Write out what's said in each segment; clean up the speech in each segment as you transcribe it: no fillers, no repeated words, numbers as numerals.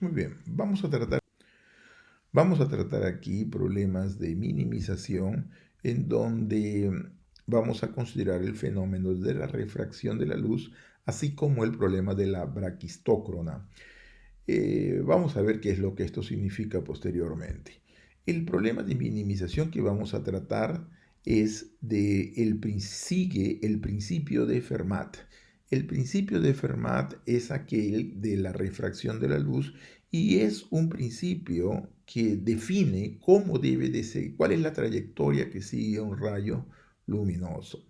Muy bien, vamos a tratar aquí problemas de minimización en donde vamos a considerar el fenómeno de la refracción de la luz, así como el problema de la braquistócrona. Vamos a ver qué es lo que esto significa posteriormente. El problema de minimización que vamos a tratar sigue el principio de Fermat. El principio de Fermat es aquel de la refracción de la luz y es un principio que define cómo debe de ser, cuál es la trayectoria que sigue un rayo luminoso.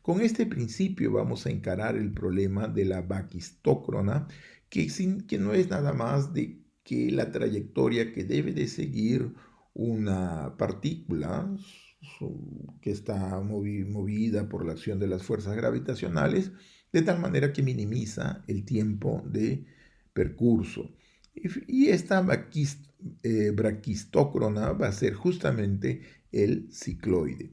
Con este principio vamos a encarar el problema de la vaquistócrona, que no es nada más de que la trayectoria que debe de seguir una partícula que está movida por la acción de las fuerzas gravitacionales, de tal manera que minimiza el tiempo de percurso. Y esta braquistócrona va a ser justamente el cicloide.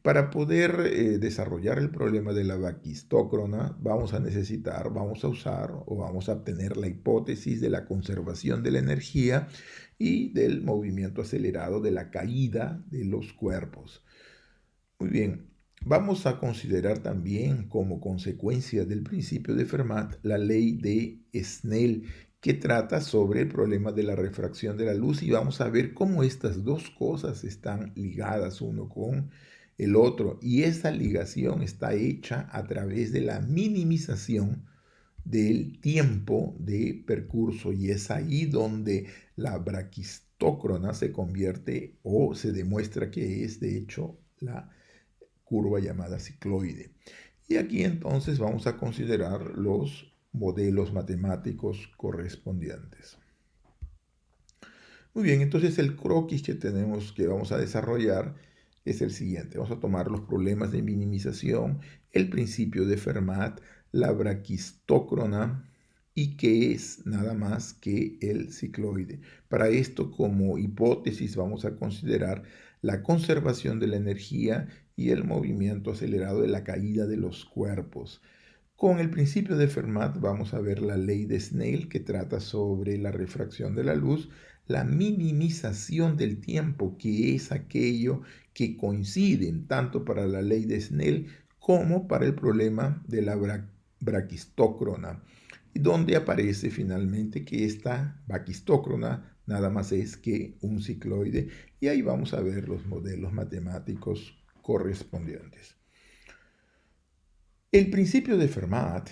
Para poder desarrollar el problema de la vaquistócrona, vamos a usar o vamos a obtener la hipótesis de la conservación de la energía y del movimiento acelerado de la caída de los cuerpos. Muy bien, vamos a considerar también como consecuencia del principio de Fermat la ley de Snell, que trata sobre el problema de la refracción de la luz, y vamos a ver cómo estas dos cosas están ligadas uno con el otro, y esa ligación está hecha a través de la minimización del tiempo de percurso, y es ahí donde la braquistócrona se convierte o se demuestra que es de hecho la curva llamada cicloide. Y aquí entonces vamos a considerar los modelos matemáticos correspondientes. Muy bien, entonces el croquis que vamos a desarrollar es el siguiente. Vamos a tomar los problemas de minimización, el principio de Fermat, la braquistócrona y que es nada más que el cicloide. Para esto, como hipótesis, vamos a considerar la conservación de la energía y el movimiento acelerado de la caída de los cuerpos. Con el principio de Fermat vamos a ver la ley de Snell, que trata sobre la refracción de la luz, la minimización del tiempo, que es aquello que coincide tanto para la ley de Snell como para el problema de la braquistócrona, donde aparece finalmente que esta braquistócrona nada más es que un cicloide, y ahí vamos a ver los modelos matemáticos correspondientes. El principio de Fermat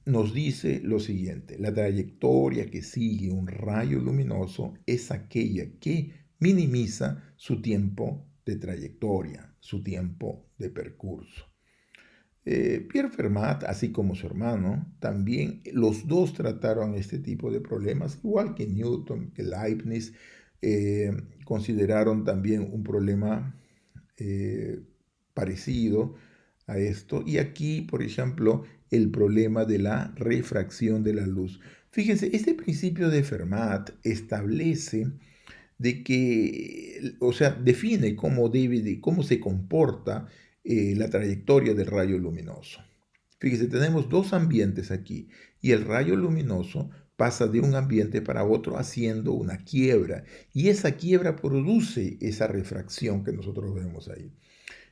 nos dice lo siguiente: la trayectoria que sigue un rayo luminoso es aquella que minimiza su tiempo de trayectoria, su tiempo de percurso. Pierre Fermat, así como su hermano, también los dos trataron este tipo de problemas, igual que Newton, que Leibniz, eh, consideraron también un problema eh, parecido a esto. Y aquí, por ejemplo, el problema de la refracción de la luz. Fíjense, este principio de Fermat establece de que, o sea, define cómo se comporta la trayectoria del rayo luminoso. Fíjese, tenemos dos ambientes aquí y el rayo luminoso pasa de un ambiente para otro haciendo una quiebra, y esa quiebra produce esa refracción que nosotros vemos ahí.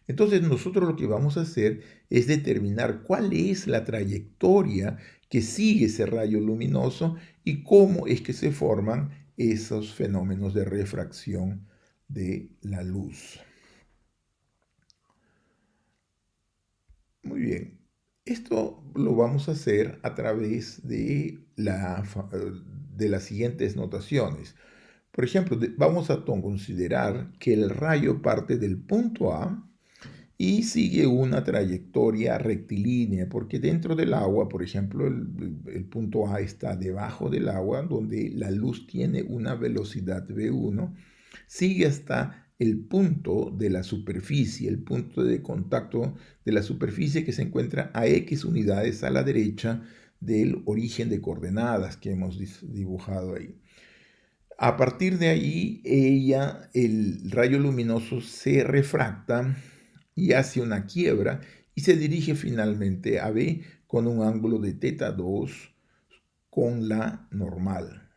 Entonces nosotros lo que vamos a hacer es determinar cuál es la trayectoria que sigue ese rayo luminoso y cómo es que se forman esos fenómenos de refracción de la luz. Muy bien, esto lo vamos a hacer a través de las siguientes notaciones. Por ejemplo, vamos a considerar que el rayo parte del punto A y sigue una trayectoria rectilínea, porque dentro del agua, por ejemplo, el punto A está debajo del agua, donde la luz tiene una velocidad v1, sigue hasta el punto de la superficie, el punto de contacto de la superficie que se encuentra a X unidades a la derecha del origen de coordenadas que hemos dibujado ahí. A partir de ahí, el rayo luminoso se refracta y hace una quiebra y se dirige finalmente a B con un ángulo de θ2 con la normal.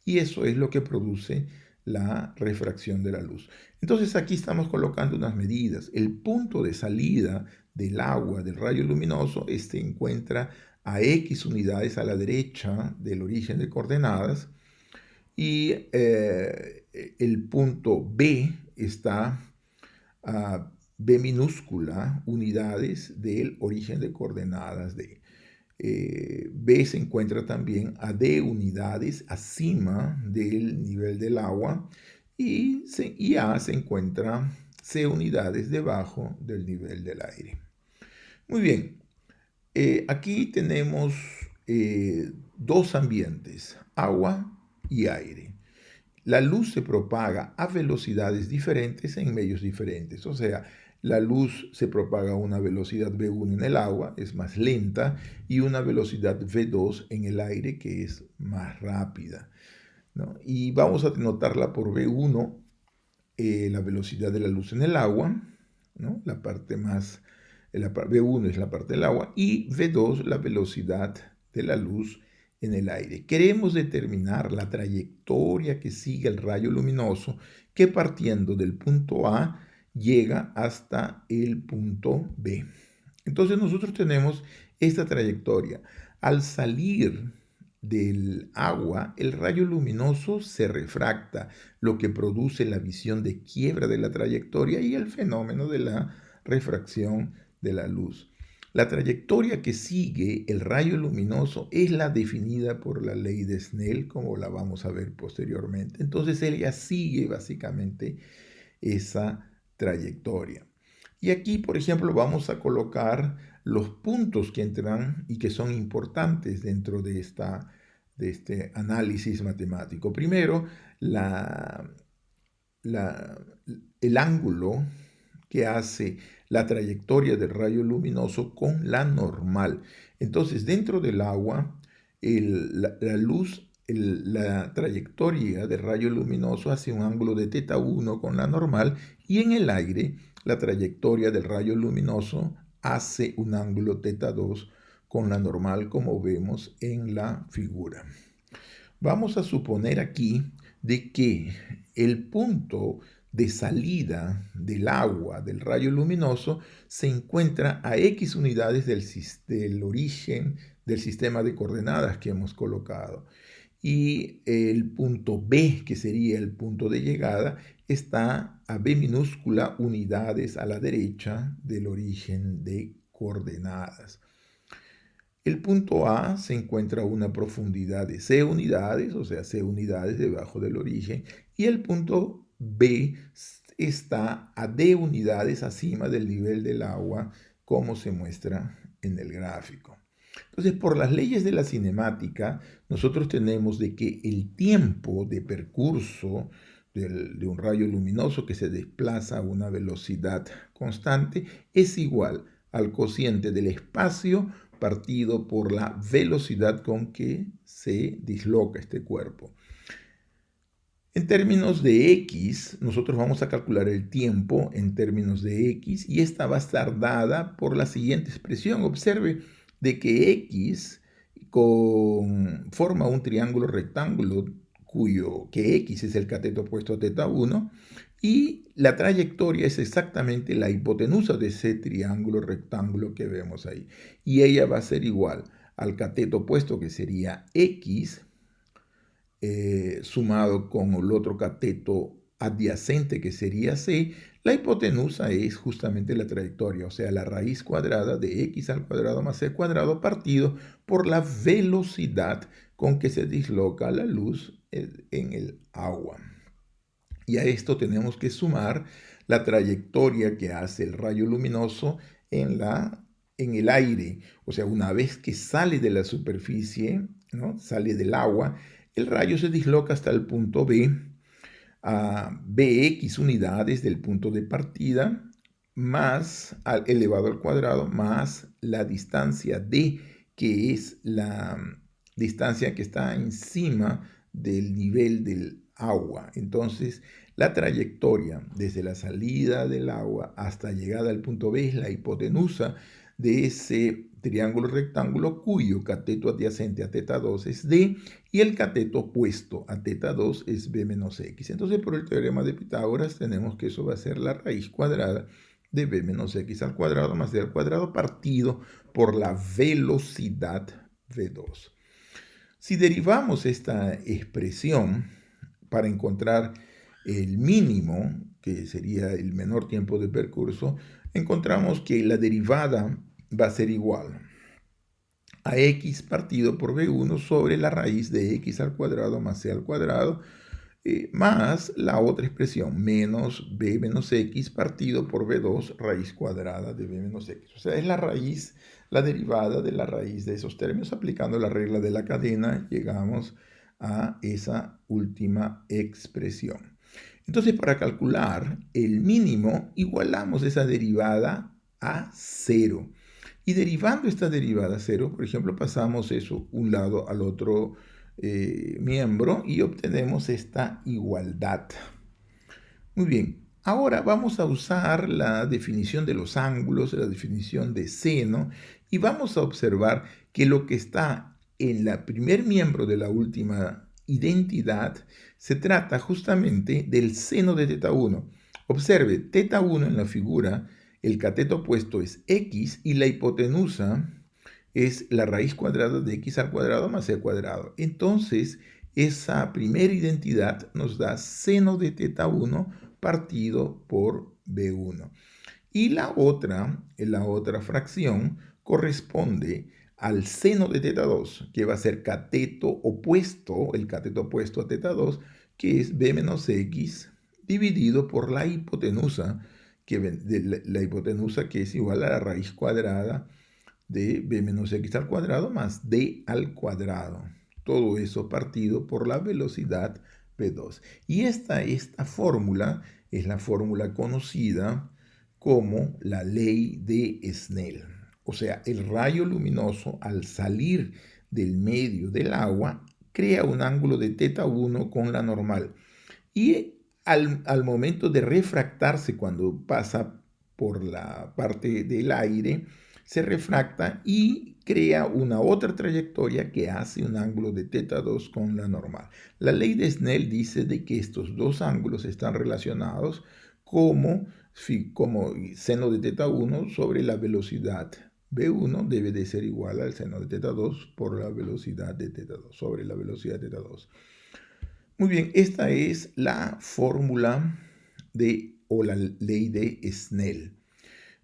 y eso es lo que produce la refracción de la luz. Entonces aquí estamos colocando unas medidas. El punto de salida del agua, del rayo luminoso, se encuentra a X unidades a la derecha del origen de coordenadas y el punto B está a B minúscula unidades del origen de coordenadas D. B se encuentra también a D unidades acima del nivel del agua y A se encuentra C unidades debajo del nivel del aire. Muy bien, aquí tenemos dos ambientes, agua y aire. La luz se propaga a velocidades diferentes en medios diferentes. O sea, la luz se propaga a una velocidad V1 en el agua, es más lenta, y una velocidad V2 en el aire, que es más rápida, ¿no? Y vamos a notarla por V1, la velocidad de la luz en el agua, ¿no? La parte más, V1 es la parte del agua, y V2 la velocidad de la luz en el aire. Queremos determinar la trayectoria que sigue el rayo luminoso que partiendo del punto A llega hasta el punto B. Entonces nosotros tenemos esta trayectoria. Al salir del agua, el rayo luminoso se refracta, lo que produce la visión de quiebra de la trayectoria y el fenómeno de la refracción de la luz. La trayectoria que sigue el rayo luminoso es la definida por la ley de Snell, como la vamos a ver posteriormente. Entonces ella sigue básicamente esa trayectoria. Y aquí, por ejemplo, vamos a colocar los puntos que entran y que son importantes dentro de este análisis matemático. Primero, el ángulo que hace la trayectoria del rayo luminoso con la normal. Entonces, dentro del agua, la luz, la trayectoria del rayo luminoso hace un ángulo de θ1 con la normal, y en el aire, la trayectoria del rayo luminoso hace un ángulo θ2 con la normal, como vemos en la figura. Vamos a suponer aquí de que el punto de salida del agua, del rayo luminoso, se encuentra a X unidades del origen del sistema de coordenadas que hemos colocado. Y el punto B, que sería el punto de llegada, está a B minúscula unidades a la derecha del origen de coordenadas. El punto A se encuentra a una profundidad de C unidades, o sea, C unidades debajo del origen, y el punto B está a D unidades acima del nivel del agua, como se muestra en el gráfico. Entonces, por las leyes de la cinemática, nosotros tenemos de que el tiempo de percurso de un rayo luminoso que se desplaza a una velocidad constante es igual al cociente del espacio partido por la velocidad con que se disloca este cuerpo. En términos de X, nosotros vamos a calcular el tiempo en términos de X, y esta va a estar dada por la siguiente expresión. Observe de que X forma un triángulo rectángulo que X es el cateto opuesto a θ1, y la trayectoria es exactamente la hipotenusa de ese triángulo rectángulo que vemos ahí. Y ella va a ser igual al cateto opuesto, que sería X, sumado con el otro cateto adyacente, que sería C. La hipotenusa es justamente la trayectoria, o sea, la raíz cuadrada de X al cuadrado más C cuadrado partido por la velocidad con que se disloca la luz en el agua. Y a esto tenemos que sumar la trayectoria que hace el rayo luminoso en el aire. O sea, una vez que sale de la superficie, ¿no? Sale del agua, el rayo se disloca hasta el punto B, a Bx unidades del punto de partida, más elevado al cuadrado, más la distancia D, que es la distancia que está encima del nivel del agua. Entonces, la trayectoria desde la salida del agua hasta llegada al punto B es la hipotenusa de triángulo rectángulo cuyo cateto adyacente a θ2 es D y el cateto opuesto a θ2 es B menos X. Entonces, por el teorema de Pitágoras, tenemos que eso va a ser la raíz cuadrada de B menos X al cuadrado más D al cuadrado partido por la velocidad V2. Si derivamos esta expresión para encontrar el mínimo, que sería el menor tiempo de percurso, encontramos que la derivada va a ser igual a x partido por b1 sobre la raíz de x al cuadrado más c al cuadrado, más la otra expresión, menos b menos x partido por b2 raíz cuadrada de b menos x. O sea, es la raíz, la derivada de la raíz de esos términos. Aplicando la regla de la cadena, llegamos a esa última expresión. Entonces, para calcular el mínimo, igualamos esa derivada a 0. Y derivando esta derivada a 0, por ejemplo, pasamos eso un lado al otro miembro y obtenemos esta igualdad. Muy bien, ahora vamos a usar la definición de los ángulos, la definición de seno, y vamos a observar que lo que está en el primer miembro de la última identidad se trata justamente del seno de θ1. Observe, θ1 en la figura, el cateto opuesto es x y la hipotenusa es la raíz cuadrada de x al cuadrado más c al cuadrado. Entonces, esa primera identidad nos da seno de θ1 partido por b1. Y la otra fracción corresponde al seno de θ2, que va a ser cateto opuesto, el cateto opuesto a θ2, que es b menos x dividido por la hipotenusa, la hipotenusa que es igual a la raíz cuadrada de b menos x al cuadrado más d al cuadrado. Todo eso partido por la velocidad v2. Y esta fórmula es la fórmula conocida como la ley de Snell. O sea, el rayo luminoso al salir del medio del agua crea un ángulo de θ1 con la normal. Y al momento de refractarse, cuando pasa por la parte del aire, se refracta y crea una otra trayectoria que hace un ángulo de θ2 con la normal. La ley de Snell dice de que estos dos ángulos están relacionados como seno de θ1 sobre la velocidad v1 debe de ser igual al seno de θ2 por la velocidad de θ2, sobre la velocidad de θ2. Muy bien, esta es la fórmula o la ley de Snell.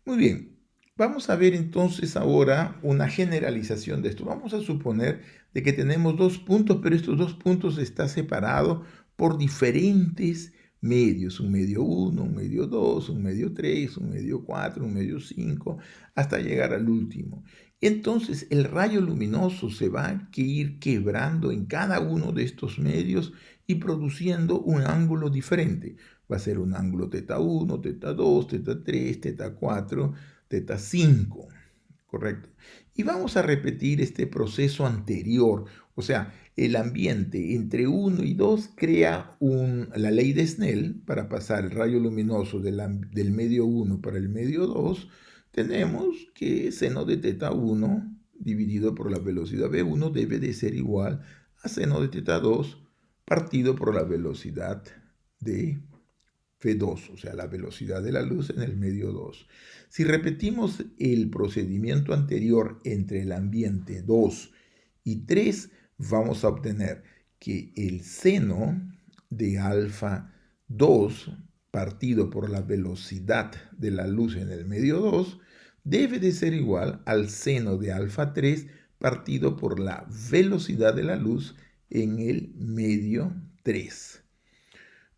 Muy bien, vamos a ver entonces ahora una generalización de esto. Vamos a suponer de que tenemos dos puntos, pero estos dos puntos están separados por diferentes medios. Un medio 1, un medio 2, un medio 3, un medio 4, un medio 5, hasta llegar al último. Entonces el rayo luminoso se va a ir quebrando en cada uno de estos medios y produciendo un ángulo diferente. Va a ser un ángulo θ1, θ2, θ3, θ4, θ5, ¿correcto? Y vamos a repetir este proceso anterior, o sea, el ambiente entre 1 y 2 crea la ley de Snell para pasar el rayo luminoso del medio 1 para el medio 2. Tenemos que seno de θ1 dividido por la velocidad v1 debe de ser igual a seno de θ2 partido por la velocidad de v2, o sea, la velocidad de la luz en el medio 2. Si repetimos el procedimiento anterior entre el ambiente 2 y 3, vamos a obtener que el seno de alfa 2 partido por la velocidad de la luz en el medio 2 debe de ser igual al seno de alfa 3 partido por la velocidad de la luz en el medio 3.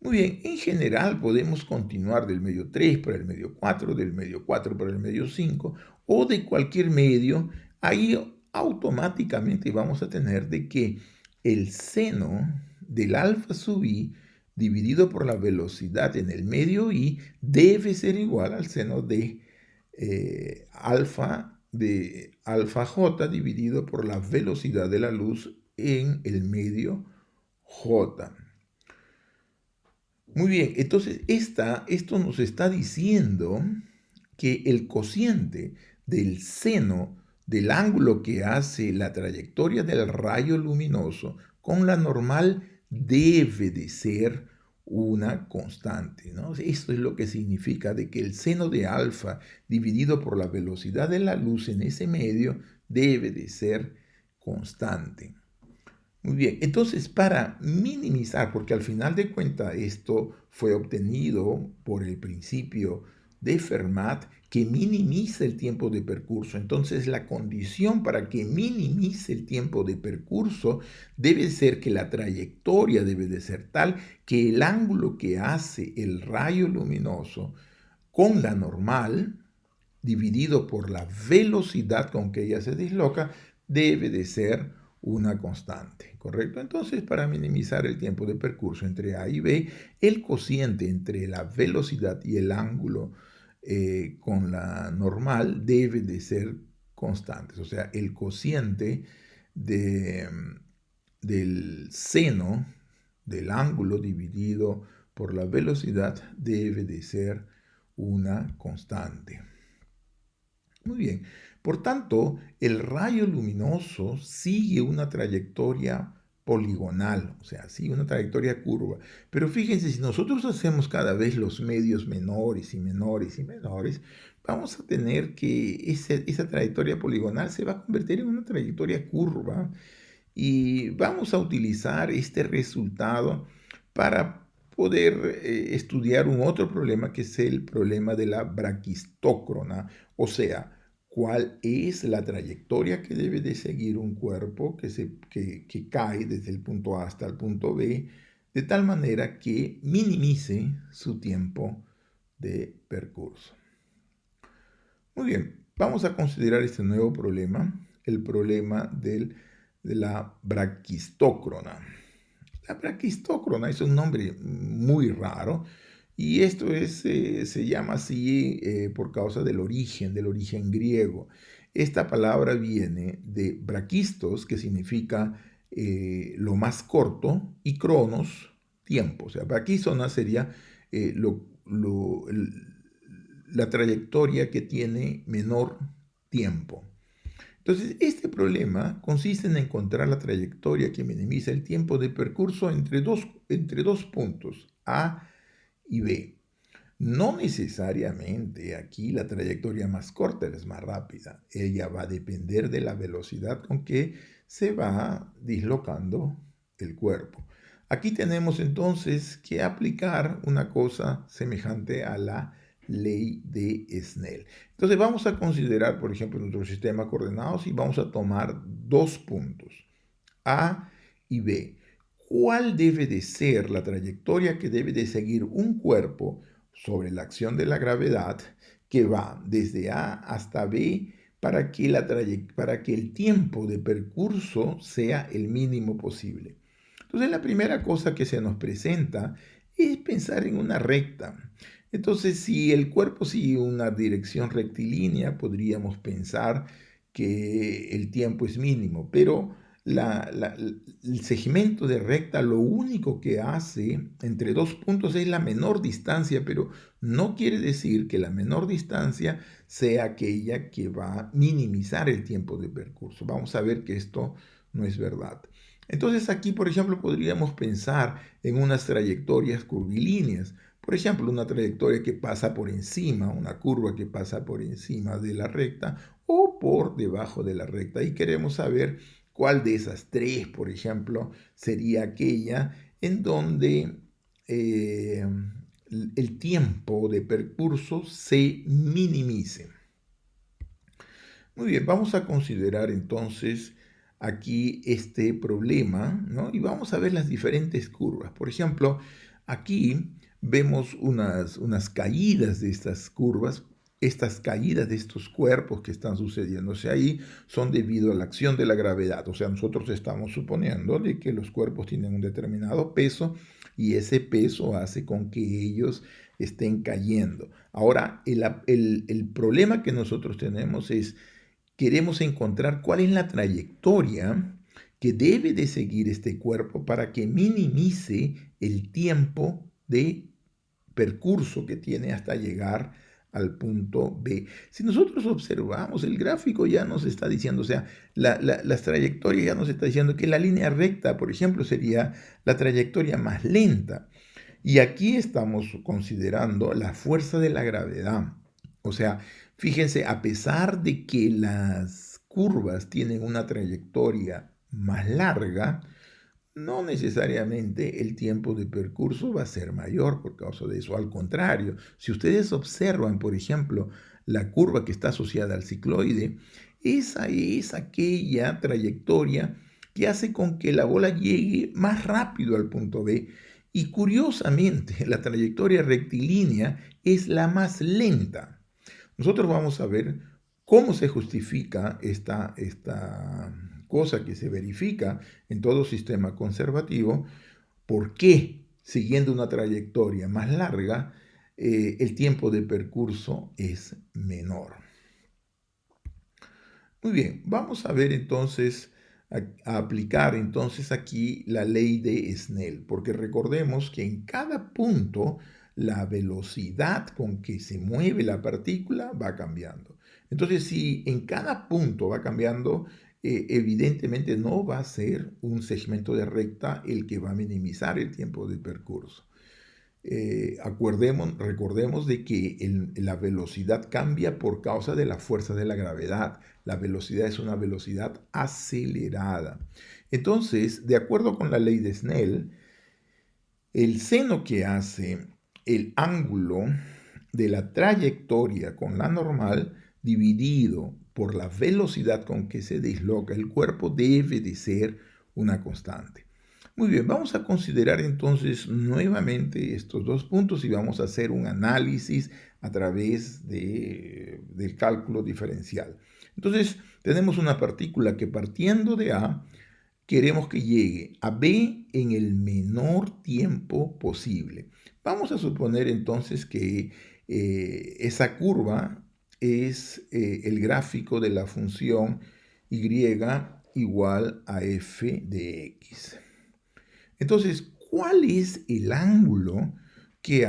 Muy bien, en general podemos continuar del medio 3 para el medio 4, del medio 4 para el medio 5 o de cualquier medio. Ahí automáticamente vamos a tener de que el seno del alfa sub i dividido por la velocidad en el medio i debe ser igual al seno de alfa j dividido por la velocidad de la luz en el medio j. Muy bien, entonces esto nos está diciendo que el cociente del seno del ángulo que hace la trayectoria del rayo luminoso con la normal debe de ser una constante, ¿no? Esto es lo que significa de que el seno de alfa dividido por la velocidad de la luz en ese medio debe de ser constante. Muy bien, entonces para minimizar, porque al final de cuentas esto fue obtenido por el principio de Fermat que minimiza el tiempo de percurso. Entonces la condición para que minimice el tiempo de percurso debe ser que la trayectoria debe de ser tal que el ángulo que hace el rayo luminoso con la normal dividido por la velocidad con que ella se disloca, debe de ser una constante, ¿correcto? Entonces, para minimizar el tiempo de percurso entre A y B, el cociente entre la velocidad y el ángulo con la normal debe de ser constantes. O sea, el cociente de, del seno del ángulo dividido por la velocidad debe de ser una constante. Muy bien. Por tanto, el rayo luminoso sigue una trayectoria poligonal, o sea, sigue una trayectoria curva. Pero fíjense, si nosotros hacemos cada vez los medios menores y menores y menores, vamos a tener que esa trayectoria poligonal se va a convertir en una trayectoria curva y vamos a utilizar este resultado para poder estudiar un otro problema que es el problema de la braquistócrona, o sea, cuál es la trayectoria que debe de seguir un cuerpo que cae desde el punto A hasta el punto B, de tal manera que minimice su tiempo de percurso. Muy bien, vamos a considerar este nuevo problema, el problema de la braquistócrona. La braquistócrona es un nombre muy raro y esto se llama así por causa del origen griego. Esta palabra viene de braquistos, que significa lo más corto, y cronos, tiempo. O sea, braquistona sería eh, lo, lo, el, la trayectoria que tiene menor tiempo. Entonces, este problema consiste en encontrar la trayectoria que minimiza el tiempo de percurso entre dos puntos, A y B. No necesariamente aquí la trayectoria más corta es más rápida. Ella va a depender de la velocidad con que se va dislocando el cuerpo. Aquí tenemos entonces que aplicar una cosa semejante a la ley de Snell. Entonces vamos a considerar, por ejemplo, nuestro sistema de coordenadas y vamos a tomar dos puntos, A y B. ¿Cuál debe de ser la trayectoria que debe de seguir un cuerpo sobre la acción de la gravedad que va desde A hasta B para que el tiempo de percurso sea el mínimo posible? Entonces la primera cosa que se nos presenta es pensar en una recta. Entonces, si el cuerpo sigue una dirección rectilínea, podríamos pensar que el tiempo es mínimo, pero el segmento de recta lo único que hace entre dos puntos es la menor distancia, pero no quiere decir que la menor distancia sea aquella que va a minimizar el tiempo de percurso. Vamos a ver que esto no es verdad. Entonces aquí, por ejemplo, podríamos pensar en unas trayectorias curvilíneas. Por ejemplo, una trayectoria que pasa por encima, una curva que pasa por encima de la recta o por debajo de la recta. Y queremos saber cuál de esas tres, por ejemplo, sería aquella en donde eh, el tiempo de percurso se minimice. Muy bien, vamos a considerar entonces aquí este problema, ¿no? Y vamos a ver las diferentes curvas. Por ejemplo, aquí vemos unas caídas de estas curvas. Estas caídas de estos cuerpos que están sucediéndose ahí son debido a la acción de la gravedad. O sea, nosotros estamos suponiendo de que los cuerpos tienen un determinado peso y ese peso hace con que ellos estén cayendo. Ahora, el problema que nosotros tenemos es queremos encontrar cuál es la trayectoria que debe de seguir este cuerpo para que minimice el tiempo de percurso que tiene hasta llegar al punto B. Si nosotros observamos, el gráfico ya nos está diciendo, o sea, las trayectorias ya nos está diciendo que la línea recta, por ejemplo, sería la trayectoria más lenta. Y aquí estamos considerando la fuerza de la gravedad. O sea, fíjense, a pesar de que las curvas tienen una trayectoria más larga, no necesariamente el tiempo de percurso va a ser mayor por causa de eso. Al contrario, si ustedes observan, por ejemplo, la curva que está asociada al cicloide, esa es aquella trayectoria que hace con que la bola llegue más rápido al punto B. Y curiosamente, la trayectoria rectilínea es la más lenta. Nosotros vamos a ver cómo se justifica esta cosa que se verifica en todo sistema conservativo, por qué, siguiendo una trayectoria más larga, el tiempo de percurso es menor. Muy bien, vamos a ver entonces, a aplicar entonces aquí la ley de Snell, porque recordemos que en cada punto la velocidad con que se mueve la partícula va cambiando. Entonces, si en cada punto va cambiando, evidentemente no va a ser un segmento de recta el que va a minimizar el tiempo de percurso. Recordemos de que la velocidad cambia por causa de la fuerza de la gravedad. La velocidad es una velocidad acelerada. Entonces, de acuerdo con la ley de Snell, el seno que hace el ángulo de la trayectoria con la normal dividido por la velocidad con que se disloca el cuerpo debe de ser una constante. Muy bien, vamos a considerar entonces nuevamente estos dos puntos y vamos a hacer un análisis a través del cálculo diferencial. Entonces, tenemos una partícula que partiendo de A, queremos que llegue a B en el menor tiempo posible. Vamos a suponer entonces que esa curva es el gráfico de la función y igual a f de x. Entonces, ¿cuál es el ángulo que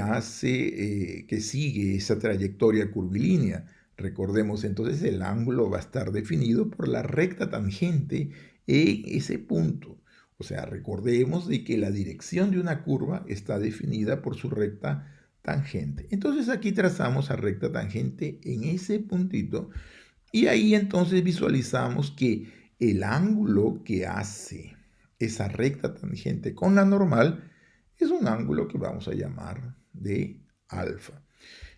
que sigue esa trayectoria curvilínea? Recordemos entonces, el ángulo va a estar definido por la recta tangente en ese punto. O sea, recordemos de que la dirección de una curva está definida por su recta tangente. Entonces aquí trazamos a recta tangente en ese puntito y ahí entonces visualizamos que el ángulo que hace esa recta tangente con la normal es un ángulo que vamos a llamar de alfa.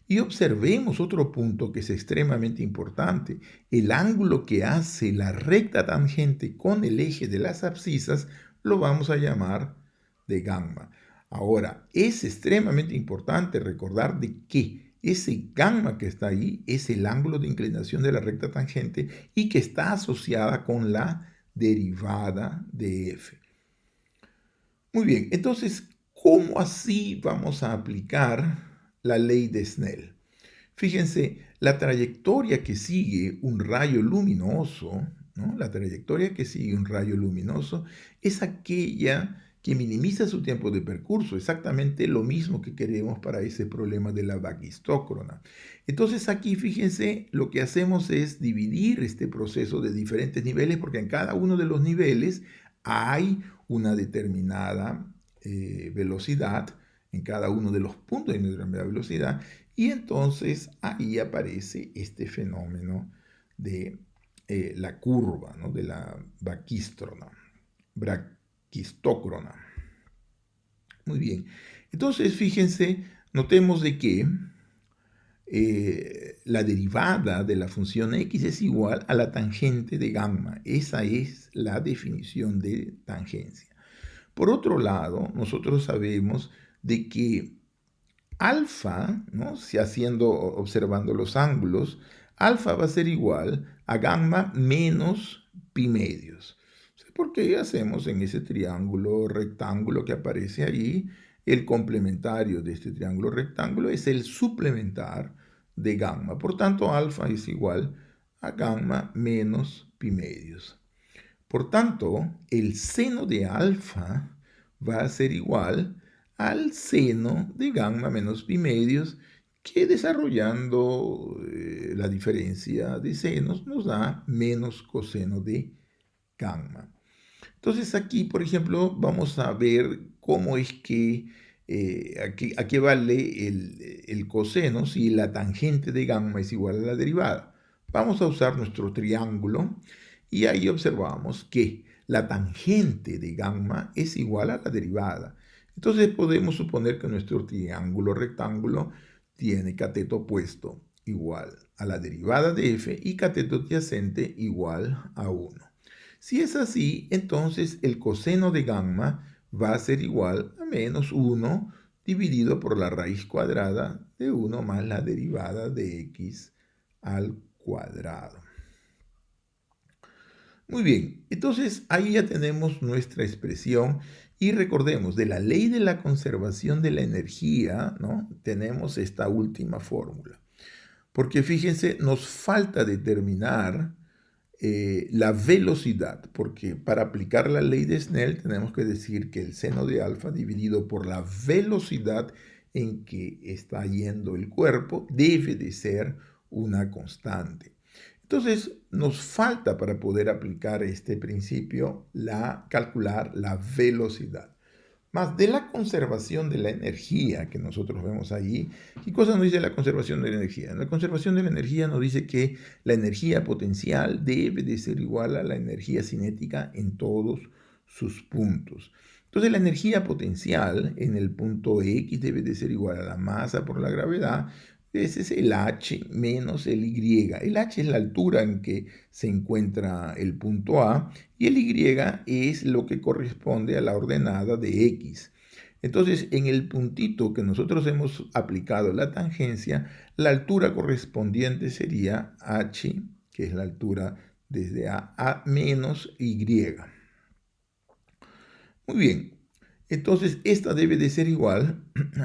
Y observemos otro punto que es extremadamente importante. El ángulo que hace la recta tangente con el eje de las abscisas lo vamos a llamar de gamma. Ahora, es extremadamente importante recordar de que ese gamma que está ahí es el ángulo de inclinación de la recta tangente y que está asociada con la derivada de f. Muy bien, entonces, ¿cómo así vamos a aplicar la ley de Snell? Fíjense, la trayectoria que sigue un rayo luminoso, ¿no? La trayectoria que sigue un rayo luminoso es aquella que minimiza su tiempo de percurso, exactamente lo mismo que queremos para ese problema de la vaquistócrona. Entonces aquí, fíjense, lo que hacemos es dividir este proceso de diferentes niveles, porque en cada uno de los niveles hay una determinada velocidad, en cada uno de los puntos hay una determinada velocidad, y entonces ahí aparece este fenómeno de la curva, ¿no? De la braquistócrona. Muy bien. Entonces, fíjense, notemos de que la derivada de la función x es igual a la tangente de gamma. Esa es la definición de tangencia. Por otro lado, nosotros sabemos de que alfa, ¿no? Si observando los ángulos, alfa va a ser igual a gamma menos pi medios. Porque hacemos en ese triángulo rectángulo que aparece ahí, el complementario de este triángulo rectángulo es el suplementar de gamma. Por tanto, alfa es igual a gamma menos pi medios. Por tanto, el seno de alfa va a ser igual al seno de gamma menos pi medios, que desarrollando la diferencia de senos nos da menos coseno de gamma. Entonces aquí, por ejemplo, vamos a ver cómo es que, a qué vale el coseno si la tangente de gamma es igual a la derivada. Vamos a usar nuestro triángulo y ahí observamos que la tangente de gamma es igual a la derivada. Entonces podemos suponer que nuestro triángulo rectángulo tiene cateto opuesto igual a la derivada de f y cateto adyacente igual a 1. Si es así, entonces el coseno de gamma va a ser igual a menos 1 dividido por la raíz cuadrada de 1 más la derivada de x al cuadrado. Muy bien, entonces ahí ya tenemos nuestra expresión y recordemos, de la ley de la conservación de la energía, ¿no? Tenemos esta última fórmula. Porque fíjense, nos falta determinar la velocidad, porque para aplicar la ley de Snell tenemos que decir que el seno de alfa dividido por la velocidad en que está yendo el cuerpo debe de ser una constante. Entonces, nos falta para poder aplicar este principio calcular la velocidad. Más de la conservación de la energía que nosotros vemos allí. ¿Qué cosa nos dice la conservación de la energía? La conservación de la energía nos dice que la energía potencial debe de ser igual a la energía cinética en todos sus puntos. Entonces la energía potencial en el punto X debe de ser igual a la masa por la gravedad. Ese es el h menos el y. El h es la altura en que se encuentra el punto A y el y es lo que corresponde a la ordenada de x. Entonces, en el puntito que nosotros hemos aplicado la tangencia, la altura correspondiente sería h, que es la altura desde a menos y. Muy bien, entonces esta debe de ser igual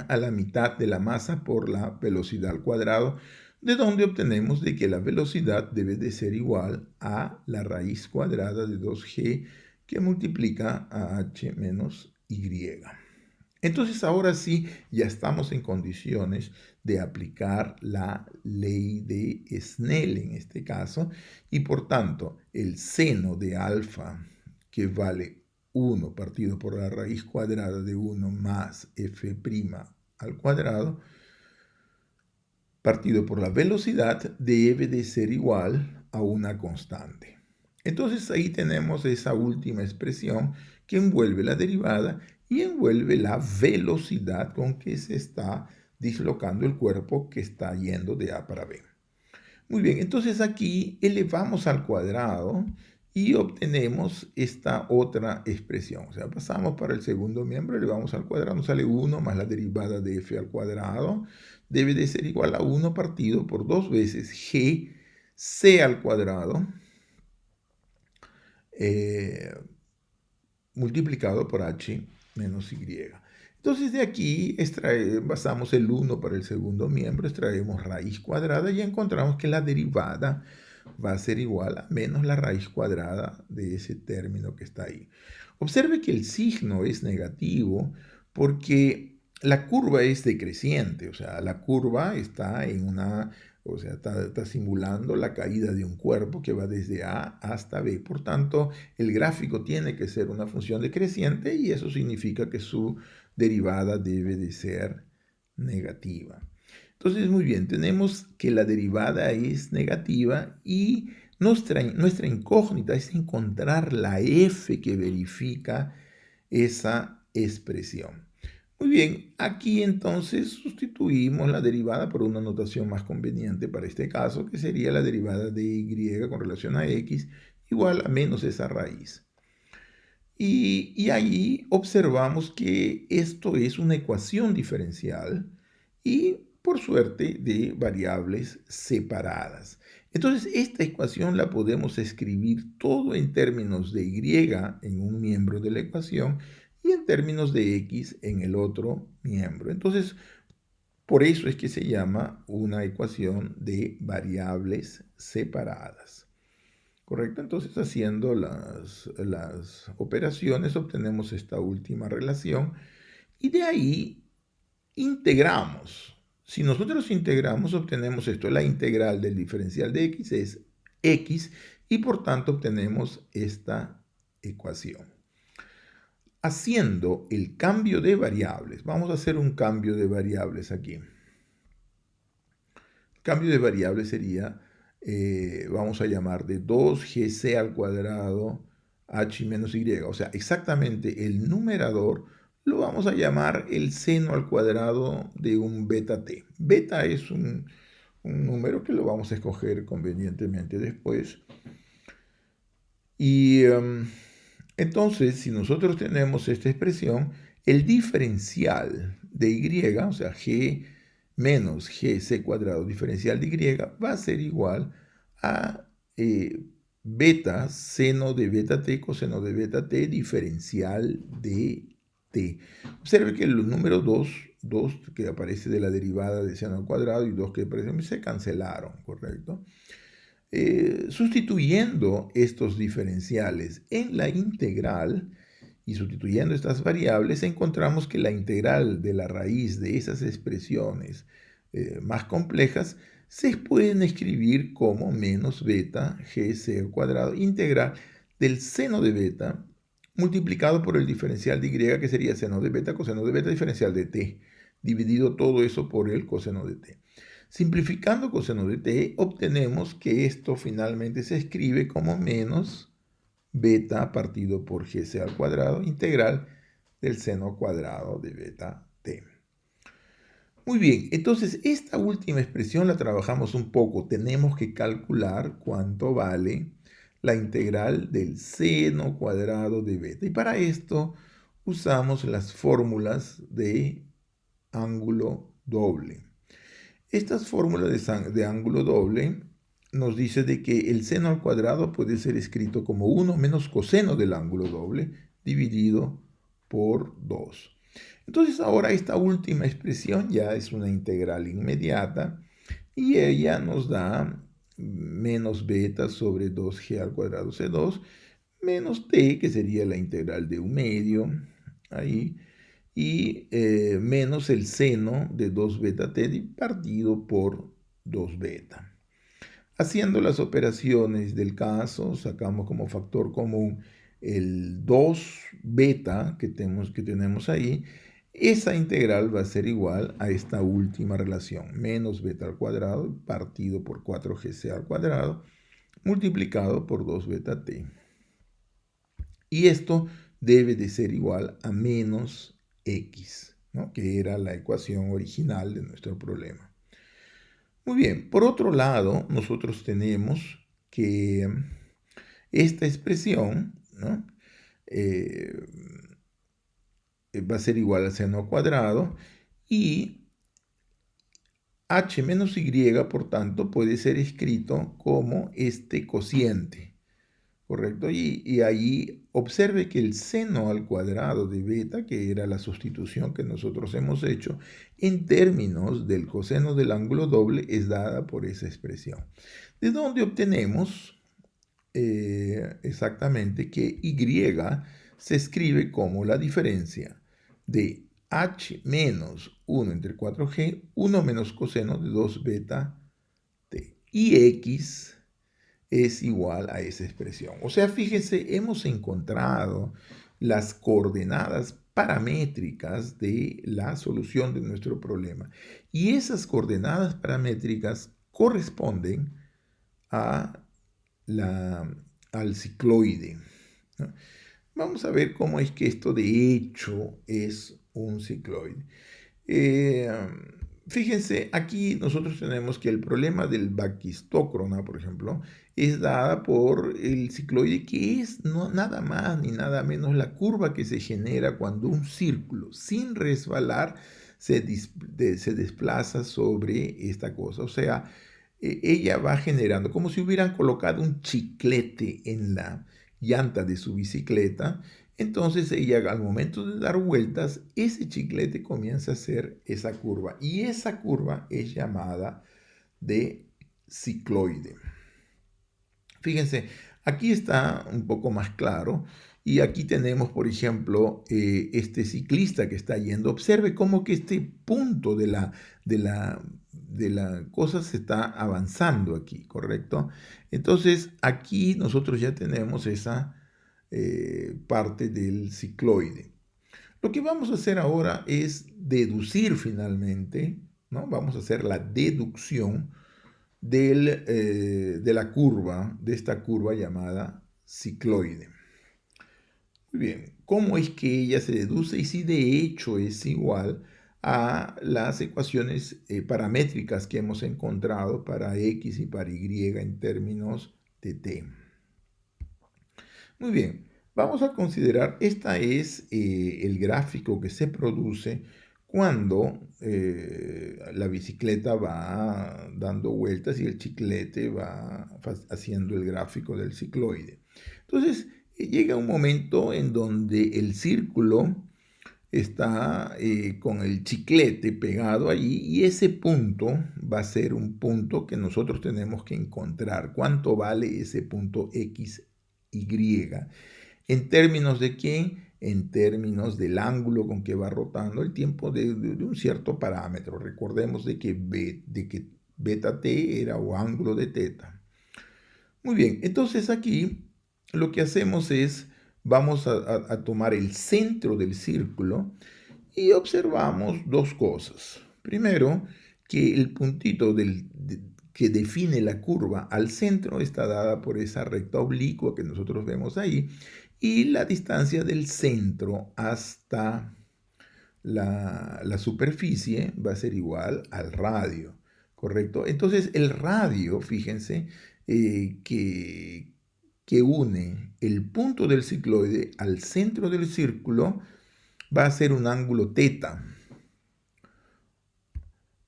a la mitad de la masa por la velocidad al cuadrado, de donde obtenemos de que la velocidad debe de ser igual a la raíz cuadrada de 2g que multiplica a h menos y. Entonces ahora sí ya estamos en condiciones de aplicar la ley de Snell en este caso y por tanto el seno de alfa que vale 1 partido por la raíz cuadrada de 1 más f' al cuadrado partido por la velocidad debe de ser igual a una constante. Entonces ahí tenemos esa última expresión que envuelve la derivada y envuelve la velocidad con que se está dislocando el cuerpo que está yendo de A para B. Muy bien, entonces aquí elevamos al cuadrado y obtenemos esta otra expresión. O sea, pasamos para el segundo miembro, elevamos al cuadrado, nos sale 1 más la derivada de f al cuadrado. Debe de ser igual a 1 partido por 2 veces g c al cuadrado multiplicado por h menos y. Entonces de aquí basamos el 1 para el segundo miembro, extraemos raíz cuadrada y encontramos que la derivada va a ser igual a menos la raíz cuadrada de ese término que está ahí. Observe que el signo es negativo porque la curva es decreciente, o sea, la curva está en una, o sea, está simulando la caída de un cuerpo que va desde A hasta B. Por tanto, el gráfico tiene que ser una función decreciente y eso significa que su derivada debe de ser negativa. Entonces, muy bien, tenemos que la derivada es negativa y nuestra incógnita es encontrar la f que verifica esa expresión. Muy bien, aquí entonces sustituimos la derivada por una notación más conveniente para este caso, que sería la derivada de y con relación a x igual a menos esa raíz. Y ahí observamos que esto es una ecuación diferencial y por suerte de variables separadas. Entonces esta ecuación la podemos escribir todo en términos de y en un miembro de la ecuación y en términos de x en el otro miembro. Entonces por eso es que se llama una ecuación de variables separadas. ¿Correcto? Entonces, haciendo las operaciones, obtenemos esta última relación y de ahí integramos. Si nosotros integramos, obtenemos esto. La integral del diferencial de x es x y por tanto obtenemos esta ecuación. Haciendo el cambio de variables, vamos a hacer un cambio de variables aquí. El cambio de variables sería, vamos a llamar de 2gc al cuadrado h menos y, o sea, exactamente el numerador lo vamos a llamar el seno al cuadrado de un beta t. Beta es un número que lo vamos a escoger convenientemente después. Y entonces, si nosotros tenemos esta expresión, el diferencial de y, o sea, g menos gc cuadrado diferencial de y, va a ser igual a beta seno de beta t coseno de beta t diferencial de t. Observe que los números 2 que aparece de la derivada de seno al cuadrado y 2 que aparecen se cancelaron, ¿correcto? Sustituyendo estos diferenciales en la integral y sustituyendo estas variables, encontramos que la integral de la raíz de esas expresiones más complejas se pueden escribir como menos beta gc al cuadrado integral del seno de beta multiplicado por el diferencial de y, que sería seno de beta coseno de beta diferencial de t, dividido todo eso por el coseno de t. Simplificando coseno de t, obtenemos que esto finalmente se escribe como menos beta partido por gc al cuadrado integral del seno cuadrado de beta t. Muy bien, entonces esta última expresión la trabajamos un poco. Tenemos que calcular cuánto vale la integral del seno cuadrado de beta. Y para esto usamos las fórmulas de ángulo doble. Estas fórmulas de ángulo doble nos dice de que el seno al cuadrado puede ser escrito como 1 menos coseno del ángulo doble dividido por 2. Entonces ahora esta última expresión ya es una integral inmediata y ella nos da menos beta sobre 2g al cuadrado c2 menos t, que sería la integral de 1 medio, ahí, y menos el seno de 2 beta t partido por 2 beta. Haciendo las operaciones del caso, sacamos como factor común el 2 beta que tenemos ahí. Esa integral va a ser igual a esta última relación, menos beta al cuadrado partido por 4gc al cuadrado multiplicado por 2 beta t. Y esto debe de ser igual a menos x, ¿no? Que era la ecuación original de nuestro problema. Muy bien, por otro lado, nosotros tenemos que esta expresión, ¿no? Va a ser igual al seno cuadrado y h menos y, por tanto, puede ser escrito como este cociente, ¿correcto? Y ahí observe que el seno al cuadrado de beta, que era la sustitución que nosotros hemos hecho, en términos del coseno del ángulo doble, es dada por esa expresión. ¿De dónde obtenemos exactamente que y se escribe como la diferencia de h menos 1 entre 4g, 1 menos coseno de 2 beta t. Y x es igual a esa expresión. O sea, fíjense, hemos encontrado las coordenadas paramétricas de la solución de nuestro problema. Y esas coordenadas paramétricas corresponden a al cicloide, ¿no? Vamos a ver cómo es que esto de hecho es un cicloide. Fíjense, aquí nosotros tenemos que el problema del baquistócrona, por ejemplo, es dada por el cicloide, que es nada más ni nada menos la curva que se genera cuando un círculo, sin resbalar, se desplaza sobre esta cosa. O sea, ella va generando como si hubieran colocado un chiclete en la llanta de su bicicleta. Entonces ella, al momento de dar vueltas, ese chiclete comienza a hacer esa curva. Y esa curva es llamada de cicloide. Fíjense, aquí está un poco más claro. Y aquí tenemos, por ejemplo, este ciclista que está yendo. Observe cómo que este punto de la, de la cosa se está avanzando aquí, ¿correcto? Entonces, aquí nosotros ya tenemos esa parte del cicloide. Lo que vamos a hacer ahora es deducir finalmente, ¿no? Vamos a hacer la deducción de la curva, de esta curva llamada cicloide. Muy bien, ¿cómo es que ella se deduce? Y si de hecho es igual a las ecuaciones paramétricas que hemos encontrado para x y para y en términos de t. Muy bien, vamos a considerar, esta es el gráfico que se produce cuando la bicicleta va dando vueltas y el chiclete va haciendo el gráfico del cicloide. Entonces, llega un momento en donde el círculo está con el chiclete pegado allí y ese punto va a ser un punto que nosotros tenemos que encontrar. ¿Cuánto vale ese punto X, Y? ¿En términos de qué? En términos del ángulo con que va rotando el tiempo de un cierto parámetro. Recordemos de que beta t era o ángulo de teta. Muy bien, entonces aquí lo que hacemos es, vamos a tomar el centro del círculo y observamos dos cosas. Primero, que el puntito que define la curva al centro está dada por esa recta oblicua que nosotros vemos ahí y la distancia del centro hasta la superficie va a ser igual al radio, ¿correcto? Entonces el radio, fíjense, que une el punto del cicloide al centro del círculo va a ser un ángulo teta.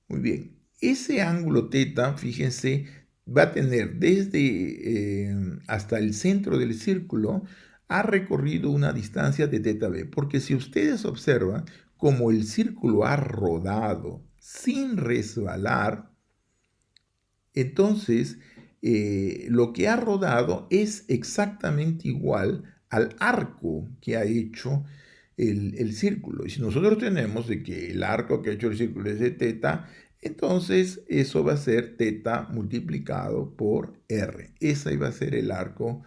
Muy bien, ese ángulo teta, fíjense, va a tener desde hasta el centro del círculo, ha recorrido una distancia de teta b, porque si ustedes observan, como el círculo ha rodado sin resbalar, entonces lo que ha rodado es exactamente igual al arco que ha hecho el círculo. Y si nosotros tenemos de que el arco que ha hecho el círculo es de teta, entonces eso va a ser teta multiplicado por r. Ese va a ser el arco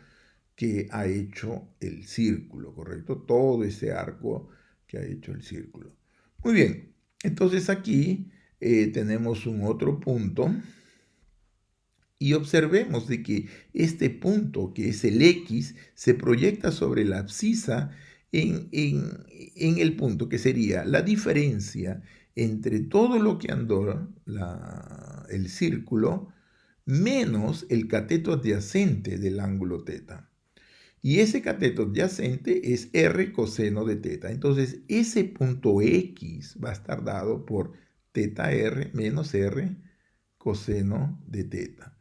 que ha hecho el círculo, ¿correcto? Todo ese arco que ha hecho el círculo. Muy bien, entonces aquí tenemos un otro punto y observemos de que este punto, que es el X, se proyecta sobre la abscisa en el punto que sería la diferencia entre todo lo que andó el círculo menos el cateto adyacente del ángulo teta. Y ese cateto adyacente es r coseno de teta. Entonces, ese punto X va a estar dado por teta r menos r coseno de teta.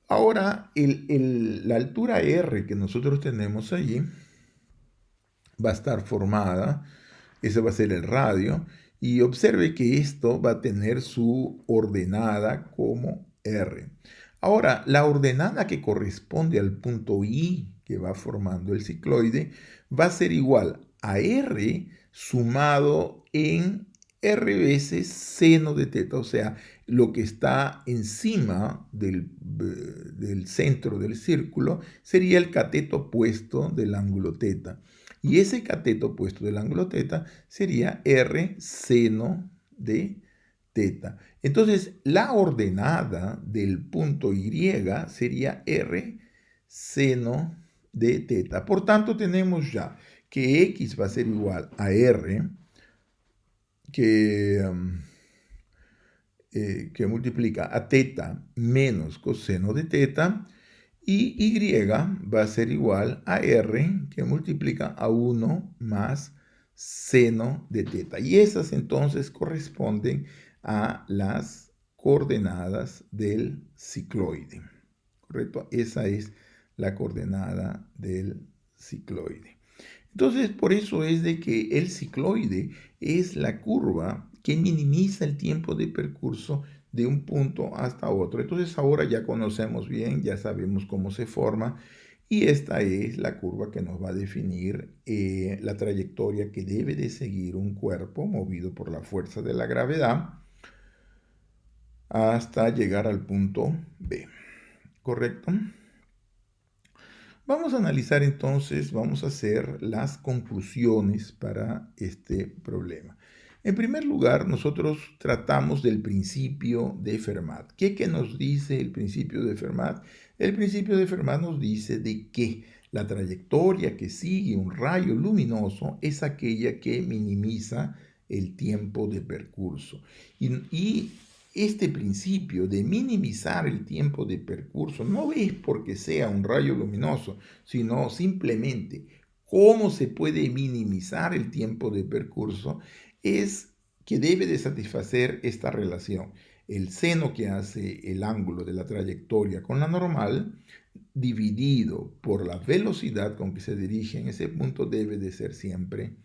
Ahora, la altura r que nosotros tenemos allí va a estar formada, ese va a ser el radio, y observe que esto va a tener su ordenada como r. Ahora, la ordenada que corresponde al punto I que va formando el cicloide va a ser igual a r sumado en r veces seno de teta, o sea, lo que está encima del centro del círculo sería el cateto opuesto del ángulo teta. Y ese cateto opuesto del ángulo teta sería r seno de teta. Entonces, la ordenada del punto Y sería r seno de teta. Por tanto, tenemos ya que x va a ser igual a r, que multiplica a teta menos coseno de teta, y y va a ser igual a r, que multiplica a 1 más seno de teta. Y esas entonces corresponden a las coordenadas del cicloide, ¿correcto? Esa es la coordenada del cicloide. Entonces, por eso es de que el cicloide es la curva que minimiza el tiempo de percurso de un punto hasta otro. Entonces, ahora ya conocemos bien, ya sabemos cómo se forma Y esta es la curva que nos va a definir la trayectoria que debe de seguir un cuerpo movido por la fuerza de la gravedad hasta llegar al punto B. ¿Correcto? Vamos a analizar entonces, vamos a hacer las conclusiones para este problema. En primer lugar, nosotros tratamos del principio de Fermat. ¿Qué nos dice el principio de Fermat? El principio de Fermat nos dice de que la trayectoria que sigue un rayo luminoso es aquella que minimiza el tiempo de percurso. Y este principio de minimizar el tiempo de percurso no es porque sea un rayo luminoso, sino simplemente cómo se puede minimizar el tiempo de percurso es que debe de satisfacer esta relación. El seno que hace el ángulo de la trayectoria con la normal dividido por la velocidad con que se dirige en ese punto debe de ser siempre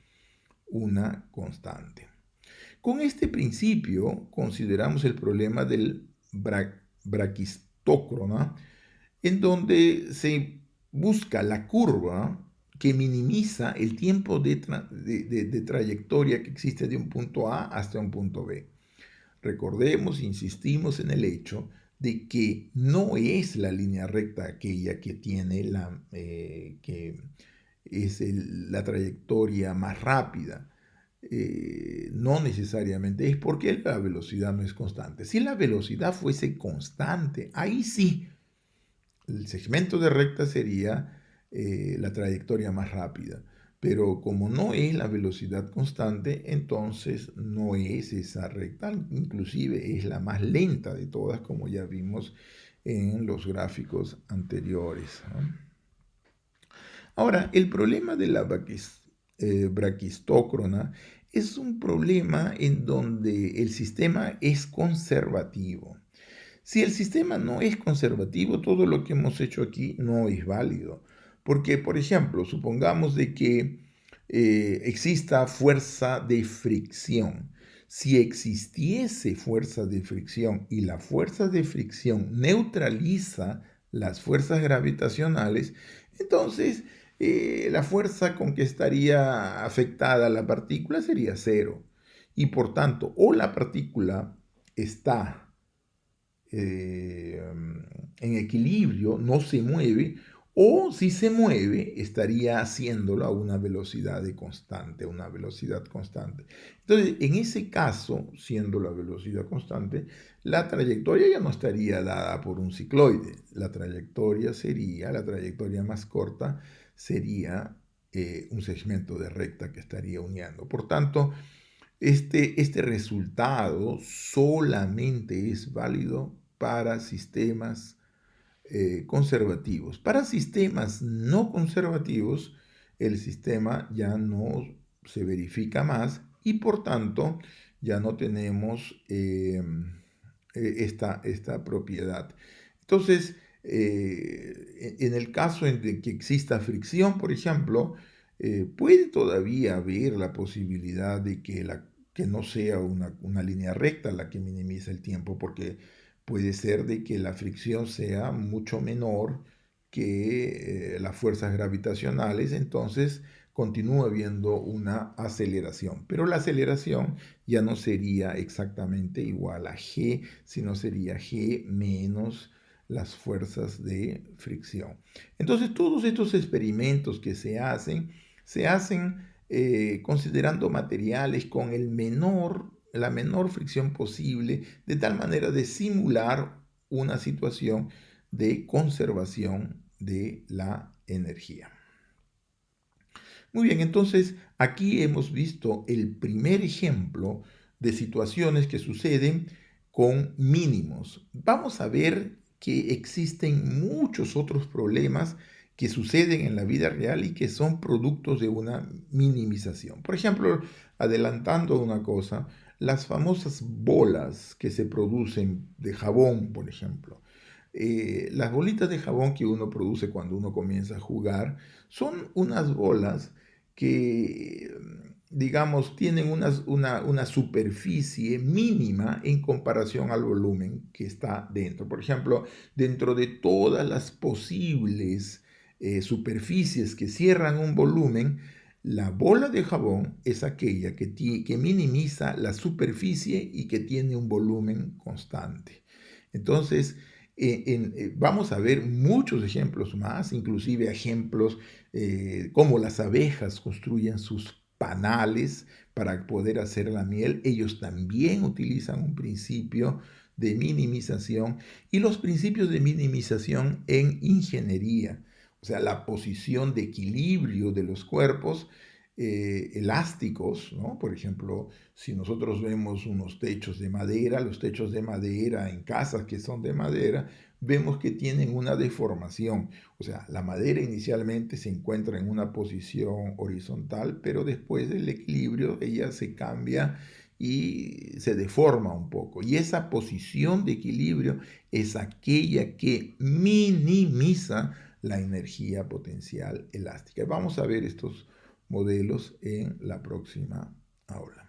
una constante. Con este principio consideramos el problema del braquistócrona, en donde se busca la curva que minimiza el tiempo de trayectoria que existe de un punto A hasta un punto B. Recordemos, insistimos en el hecho de que no es la línea recta aquella que tiene que es la trayectoria más rápida. No necesariamente es porque la velocidad no es constante. Si la velocidad fuese constante, ahí sí, el segmento de recta sería la trayectoria más rápida. Pero como no es la velocidad constante, entonces no es esa recta, inclusive es la más lenta de todas, como ya vimos en los gráficos anteriores, ¿no? Ahora, el problema de la braquistócrona es un problema en donde el sistema es conservativo. Si el sistema no es conservativo, todo lo que hemos hecho aquí no es válido. Porque, por ejemplo, supongamos de que exista fuerza de fricción. Si existiese fuerza de fricción y la fuerza de fricción neutraliza las fuerzas gravitacionales, entonces la fuerza con que estaría afectada la partícula sería cero. Y por tanto, o la partícula está en equilibrio, no se mueve, o si se mueve, estaría haciéndolo a una velocidad constante, una velocidad constante. Entonces, en ese caso, siendo la velocidad constante, la trayectoria ya no estaría dada por un cicloide. La trayectoria más corta sería un segmento de recta que estaría uniendo. Por tanto, este resultado solamente es válido para sistemas conservativos. Para sistemas no conservativos, el sistema ya no se verifica más y por tanto ya no tenemos esta propiedad. Entonces, en el caso en de que exista fricción, por ejemplo, puede todavía haber la posibilidad de que no sea una línea recta la que minimiza el tiempo, porque puede ser de que la fricción sea mucho menor que las fuerzas gravitacionales, entonces continúa habiendo una aceleración, pero la aceleración ya no sería exactamente igual a g, sino sería g menos las fuerzas de fricción. Entonces todos estos experimentos que se hacen considerando materiales con la menor fricción posible, de tal manera de simular una situación de conservación de la energía. Muy bien, entonces aquí hemos visto el primer ejemplo de situaciones que suceden con mínimos. Vamos a ver que existen muchos otros problemas que suceden en la vida real y que son productos de una minimización. Por ejemplo, adelantando una cosa, las famosas bolas que se producen de jabón, por ejemplo. Las bolitas de jabón que uno produce cuando uno comienza a jugar son unas bolas que, digamos, tienen una superficie mínima en comparación al volumen que está dentro. Por ejemplo, dentro de todas las posibles superficies que cierran un volumen, la bola de jabón es aquella que minimiza la superficie y que tiene un volumen constante. Entonces, vamos a ver muchos ejemplos más, inclusive ejemplos cómo las abejas construyen sus panales para poder hacer la miel. Ellos también utilizan un principio de minimización y los principios de minimización en ingeniería, o sea, la posición de equilibrio de los cuerpos elásticos, ¿no? Por ejemplo, si nosotros vemos unos techos de madera, los techos de madera en casas que son de madera, vemos que tienen una deformación. O sea, la madera inicialmente se encuentra en una posición horizontal, pero después del equilibrio ella se cambia y se deforma un poco. Y esa posición de equilibrio es aquella que minimiza la energía potencial elástica. Vamos a ver estos modelos en la próxima aula.